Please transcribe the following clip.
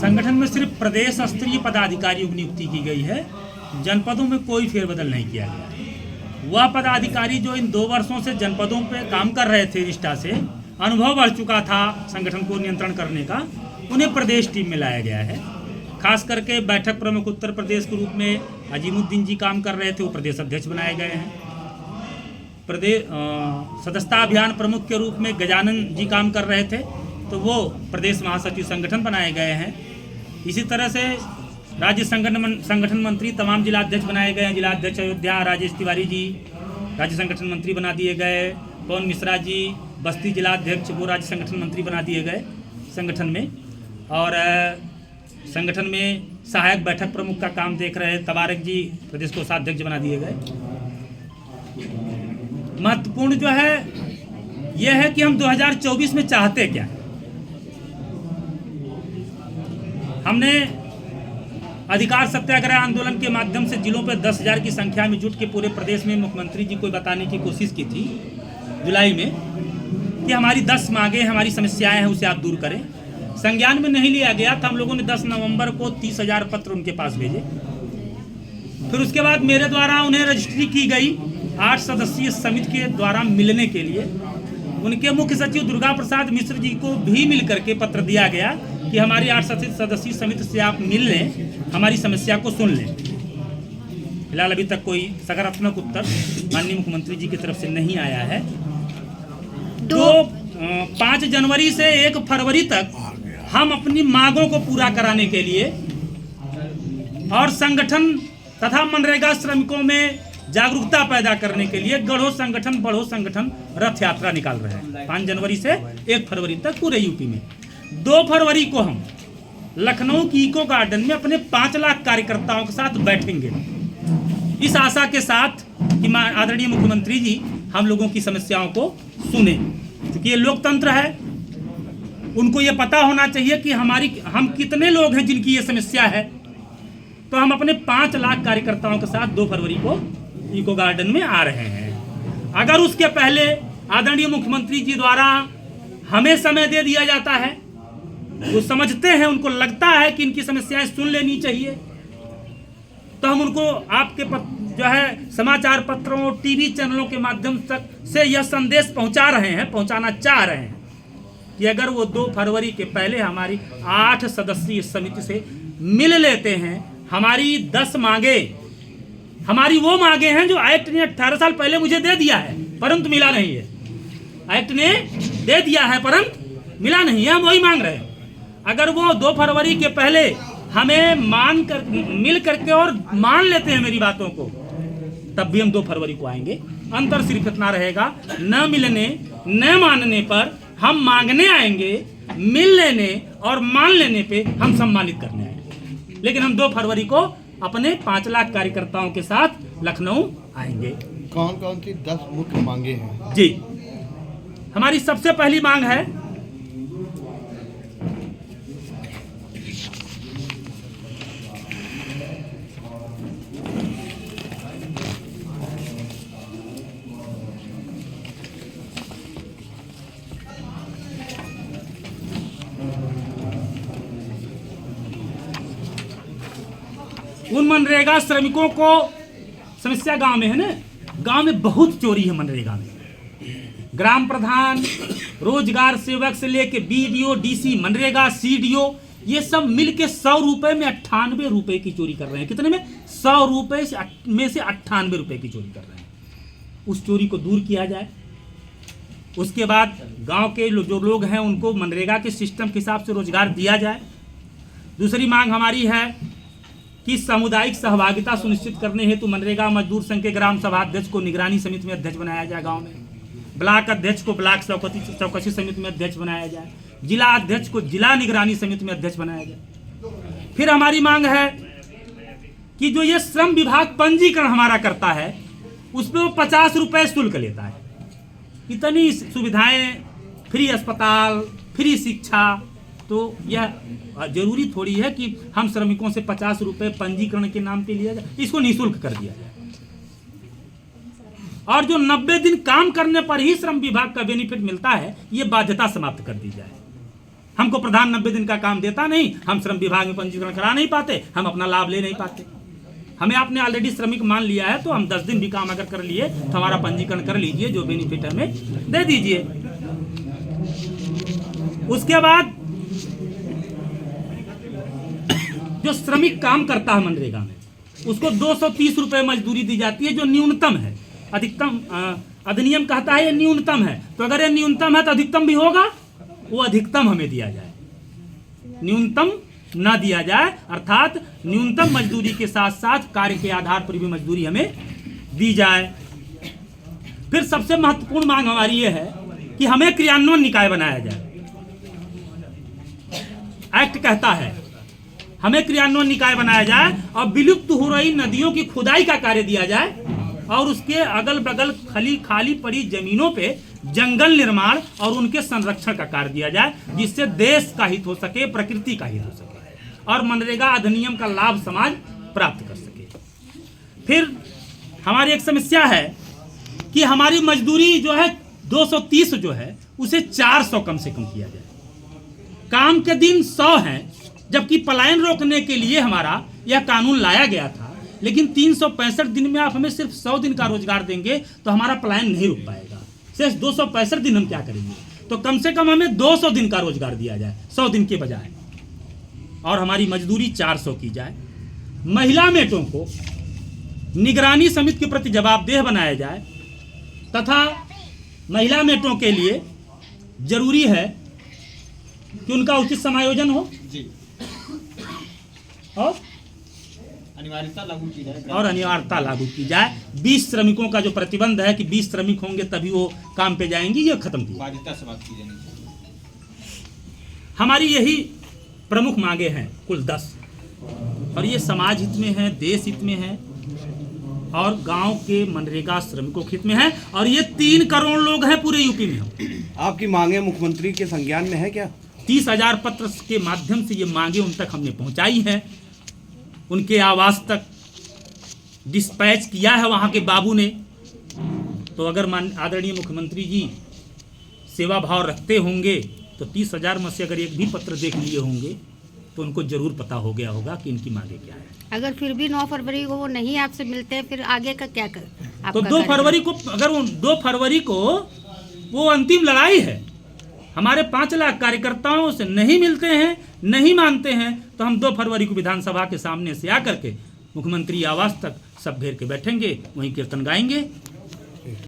संगठन में सिर्फ प्रदेश स्तरीय पदाधिकारियों की नियुक्ति की गई है, जनपदों में कोई फेरबदल नहीं किया गया। वह पदाधिकारी जो इन 2 वर्षों से जनपदों पे काम कर रहे थे निष्ठा से, अनुभव बढ़ चुका था संगठन को नियंत्रण करने का, उन्हें प्रदेश टीम में लाया गया है। खास करके बैठक प्रमुख उत्तर प्रदेश के रूप में अजीमुद्दीन जी काम कर रहे थे, वो प्रदेश अध्यक्ष बनाए गए हैं। प्रदेश सदस्यता अभियान प्रमुख के रूप में गजानन जी काम कर रहे थे, तो वो प्रदेश महासचिव संगठन बनाए गए हैं। इसी तरह से राज्य संगठन मंत्री तमाम जिलाध्यक्ष बनाए गए हैं। जिलाध्यक्ष अयोध्या राजेश तिवारी जी राज्य संगठन मंत्री बना दिए गए। पवन मिश्रा जी बस्ती जिलाध्यक्ष, वो राज्य संगठन मंत्री बना दिए गए संगठन में। और संगठन में सहायक बैठक प्रमुख का काम देख रहे तबारक जी प्रदेश कोषाध्यक्ष बना दिए गए। महत्वपूर्ण जो है यह है कि हम 2024 में चाहते क्या है। हमने अधिकार सत्याग्रह आंदोलन के माध्यम से जिलों पर 10,000 की संख्या में जुट के पूरे प्रदेश में मुख्यमंत्री जी को बताने की कोशिश की थी जुलाई में कि हमारी 10 मांगे, हमारी समस्याएं हैं, उसे आप दूर करें। संज्ञान में नहीं लिया गया था। हम लोगों ने 10 नवंबर को 30,000 पत्र उनके पास भेजे। फिर उसके बाद मेरे द्वारा उन्हें रजिस्ट्री की गई 8 सदस्यीय समिति के द्वारा मिलने के लिए। उनके मुख्य सचिव दुर्गा प्रसाद मिश्र जी को भी मिल करके पत्र दिया गया कि हमारी 8 सदस्यीय समिति से आप मिल लें, हमारी समस्या को सुन लें। फिलहाल अभी तक कोई सकारात्मक उत्तर माननीय मुख्यमंत्री जी की तरफ से नहीं आया है। तो 5 जनवरी से 1 फरवरी तक हम अपनी मांगों को पूरा कराने के लिए और संगठन तथा मनरेगा श्रमिकों में जागरूकता पैदा करने के लिए गढ़ो संगठन रथ यात्रा निकाल रहे हैं 5 जनवरी से 1 फरवरी तक पूरे यूपी में। 2 फरवरी को हम लखनऊ की इको गार्डन में अपने 5 लाख कार्यकर्ताओं के साथ बैठेंगे, इस आशा के साथ कि आदरणीय मुख्यमंत्री जी हम लोगों की समस्याओं को सुने। क्योंकि ये लोकतंत्र है, उनको ये पता होना चाहिए कि हम कितने लोग हैं जिनकी ये समस्या है। तो हम अपने 5 लाख कार्यकर्ताओं के साथ 2 फरवरी को इको गार्डन में आ रहे हैं। अगर उसके पहले आदरणीय मुख्यमंत्री जी द्वारा हमें समय दे दिया जाता है, वो समझते हैं, उनको लगता है कि इनकी समस्याएं सुन लेनी चाहिए, तो हम उनको आपके जो है समाचार पत्रों, टीवी चैनलों के माध्यम से यह संदेश पहुंचाना चाह रहे हैं कि अगर वो 2 फरवरी के पहले हमारी 8 सदस्यीय समिति से मिल लेते हैं, हमारी 10 मांगे, हमारी वो मांगे हैं जो एक्ट ने 18 साल पहले मुझे दे दिया है परंतु मिला नहीं है। एक्ट ने दे दिया है परंतु मिला नहीं है, हम वही मांग रहे हैं। अगर वो 2 फरवरी के पहले हमें मिल करके और मान लेते हैं मेरी बातों को, तब भी हम 2 फरवरी को आएंगे। अंतर सिर्फ इतना रहेगा, न मिलने न मानने पर हम मांगने आएंगे, मिल लेने और मान लेने पे हम सम्मानित करने आएंगे। लेकिन हम 2 फरवरी को अपने 5 लाख कार्यकर्ताओं के साथ लखनऊ आएंगे। कौन कौन सी 10 मुख्य मांगे हैं? जी, हमारी सबसे पहली मांग है उन मनरेगा श्रमिकों को, समस्या गांव में है ना, गांव में बहुत चोरी है मनरेगा में। ग्राम प्रधान, रोजगार सेवक से लेके बीडीओ, डीसी, मनरेगा, सीडीओ, ये सब मिलके 100 रुपए में 98 रुपए की चोरी कर रहे हैं। कितने में? 100 रुपए में से 98 रुपए की चोरी कर रहे हैं। उस चोरी को दूर किया जाए। उसके बाद गांव के जो लोग हैं उनको मनरेगा के सिस्टम के हिसाब से रोजगार दिया जाए। दूसरी मांग हमारी है कि सामुदायिक सहभागिता सुनिश्चित करने हेतु मनरेगा मजदूर संघ के ग्राम सभा अध्यक्ष को निगरानी समिति में अध्यक्ष बनाया जाए। गांव में ब्लॉक अध्यक्ष को ब्लॉक चौकसी समिति में अध्यक्ष बनाया जाए। जिला अध्यक्ष को जिला निगरानी समिति में अध्यक्ष बनाया जाए। फिर हमारी मांग है कि जो ये श्रम विभाग पंजीकरण हमारा करता है उस पर वो 50 रुपए शुल्क लेता है। इतनी सुविधाएं, फ्री अस्पताल, फ्री शिक्षा, तो यह जरूरी थोड़ी है कि हम श्रमिकों से 50 रुपए पंजीकरण के नाम पे लिया जाए, इसको निःशुल्क कर दिया जाए। और जो 90 दिन काम करने पर ही श्रम विभाग का बेनिफिट मिलता है, ये बाध्यता समाप्त कर दी जाए। हमको प्रधान 90 दिन का काम देता नहीं, हम श्रम विभाग में पंजीकरण करा नहीं पाते, हम अपना लाभ ले नहीं पाते। हमें आपने ऑलरेडी श्रमिक मान लिया है, तो हम 10 दिन भी काम अगर कर लिए तो हमारा पंजीकरण कर लीजिए, जो बेनिफिट हमें दे दीजिए। उसके बाद जो श्रमिक काम करता है मनरेगा में, उसको 230 रुपये मजदूरी दी जाती है, जो न्यूनतम है। अधिकतम अधिनियम कहता है ये न्यूनतम है, तो अगर ये न्यूनतम है तो अधिकतम भी होगा, वो अधिकतम हमें दिया जाए, न्यूनतम ना दिया जाए, अर्थात न्यूनतम मजदूरी के साथ साथ कार्य के आधार पर भी मजदूरी हमें दी जाए। फिर सबसे महत्वपूर्ण मांग हमारी ये है कि हमें क्रियान्वयन निकाय बनाया जाए। एक्ट कहता है हमें क्रियान्वयन निकाय बनाया जाए और विलुप्त हो रही नदियों की खुदाई का कार्य दिया जाए और उसके अगल बगल खाली पड़ी जमीनों पे जंगल निर्माण और उनके संरक्षण का कार्य दिया जाए, जिससे देश का हित हो सके, प्रकृति का हित हो सके और मनरेगा अधिनियम का लाभ समाज प्राप्त कर सके। फिर हमारी एक समस्या है कि हमारी मजदूरी जो है 230 जो है उसे 400 कम से कम किया जाए। काम के दिन 100 हैं, जबकि पलायन रोकने के लिए हमारा यह कानून लाया गया था, लेकिन 365 दिन में आप हमें सिर्फ 100 दिन का रोजगार देंगे तो हमारा पलायन नहीं रुक पाएगा। सिर्फ 265 दिन हम क्या करेंगे? तो कम से कम हमें 200 दिन का रोजगार दिया जाए 100 दिन के बजाय, और हमारी मजदूरी 400 की जाए। महिला मेटों को निगरानी समिति के प्रति जवाबदेह बनाया जाए तथा महिला मेटों के लिए जरूरी है कि उनका उचित समायोजन हो जी, और अनिवार्यता लागू की जाए और अनिवार्यता लागू की जाए। 20 श्रमिकों का जो प्रतिबंध है कि 20 श्रमिक होंगे तभी वो काम पे जाएंगी, ये खत्म किया। बाध्यता समाप्त की जानी चाहिए। हमारी यही प्रमुख मांगे हैं कुल 10, और ये समाज हित में है, देश हित में है और गांव के मनरेगा श्रमिकों के हित में है, और ये 3 करोड़ लोग हैं पूरे यूपी में। आपकी मांगे मुख्यमंत्री के संज्ञान में है क्या? 30,000 पत्र के माध्यम से ये मांगे उन तक हमने पहुंचाई हैं, उनके आवास तक डिस्पैच किया है वहाँ के बाबू ने। तो अगर आदरणीय मुख्यमंत्री जी सेवा भाव रखते होंगे तो 30,000 में से अगर एक भी पत्र देख लिए होंगे तो उनको जरूर पता हो गया होगा कि इनकी मांगे क्या है। अगर फिर भी 9 फरवरी को वो नहीं आपसे मिलते हैं, फिर आगे का क्या कर? तो 2 फरवरी को, अगर 2 फरवरी को वो अंतिम लड़ाई है, हमारे 5 लाख कार्यकर्ताओं से नहीं मिलते हैं, नहीं मानते हैं, तो हम 2 फरवरी को विधानसभा के सामने से आकर के मुख्यमंत्री आवास तक सब घेर के बैठेंगे, वहीं कीर्तन गाएंगे।